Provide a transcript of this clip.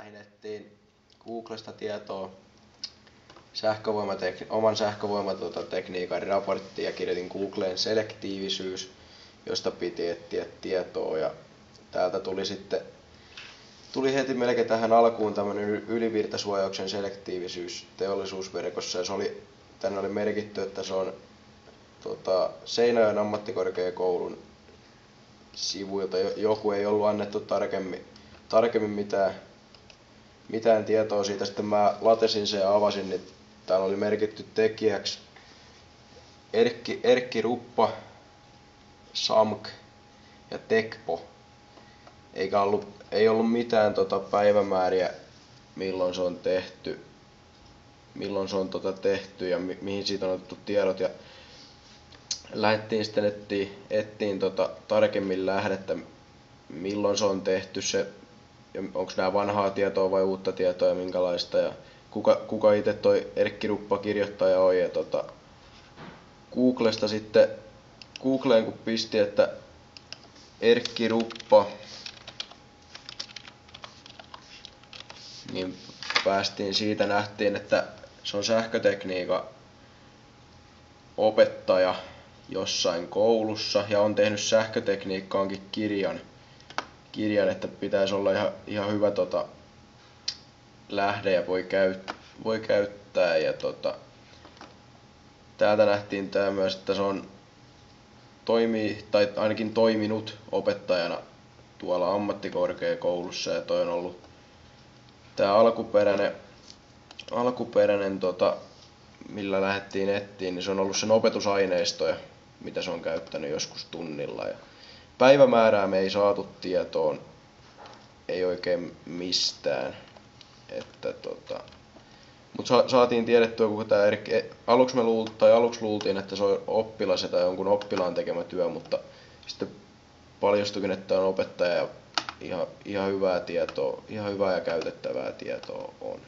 lähdin etsiin Googlesta tietoa oman sähkövoimatekniikan raporttiin ja kirjoitin Googleen selektiivisyys, josta piti etsiä tietoa ja täältä tuli heti melkein tähän alkuun tämmönen ylivirtasuojauksen selektiivisyys teollisuusverkossa ja tänne oli merkitty, että se on Seinäjoen ammattikorkeakoulun sivuilta. Joku ei ollut annettu tarkemmin mitään tietoa siitä. Sitten mä latesin sen ja avasin, niin täällä oli merkitty tekijäksi Erkki Ruppa, SAMK ja Tekpo. Ei ollut mitään päivämääriä, milloin se on tehty ja mihin siitä on otettu tiedot. Ja lähdettiin sitten etsiin tarkemmin lähdettä, milloin se on tehty, onko nämä vanhaa tietoa vai uutta tietoa ja minkälaista. Ja kuka itse toi Erkki Ruppa kirjoittaja on. Ja Googlesta sitten, Googleen kun pisti, että Erkki Ruppa, niin päästiin siitä, nähtiin, että se on sähkötekniikan opettaja jossain koulussa ja on tehnyt sähkötekniikkaankin kirjan, että pitäisi olla ihan hyvä lähde ja voi käyttää. Ja täältä nähtiin tää myös, että se toimii tai ainakin toiminut opettajana tuolla ammattikorkeakoulussa ja toi on ollut tää alkuperäinen millä lähdettiin etsiin, niin se on ollut sen opetusaineistoja, mitä se on käyttänyt joskus tunnilla. Ja päivämäärää me ei saatu tietoon, ei oikein mistään. Mutta saatiin tiedettyä, kuka tämä Erkki. Aluksi luultiin, että se on oppilas tai jonkun oppilaan tekemä työ, mutta sitten paljastuikin, että on opettaja ja ihan hyvää ja käytettävää tietoa on.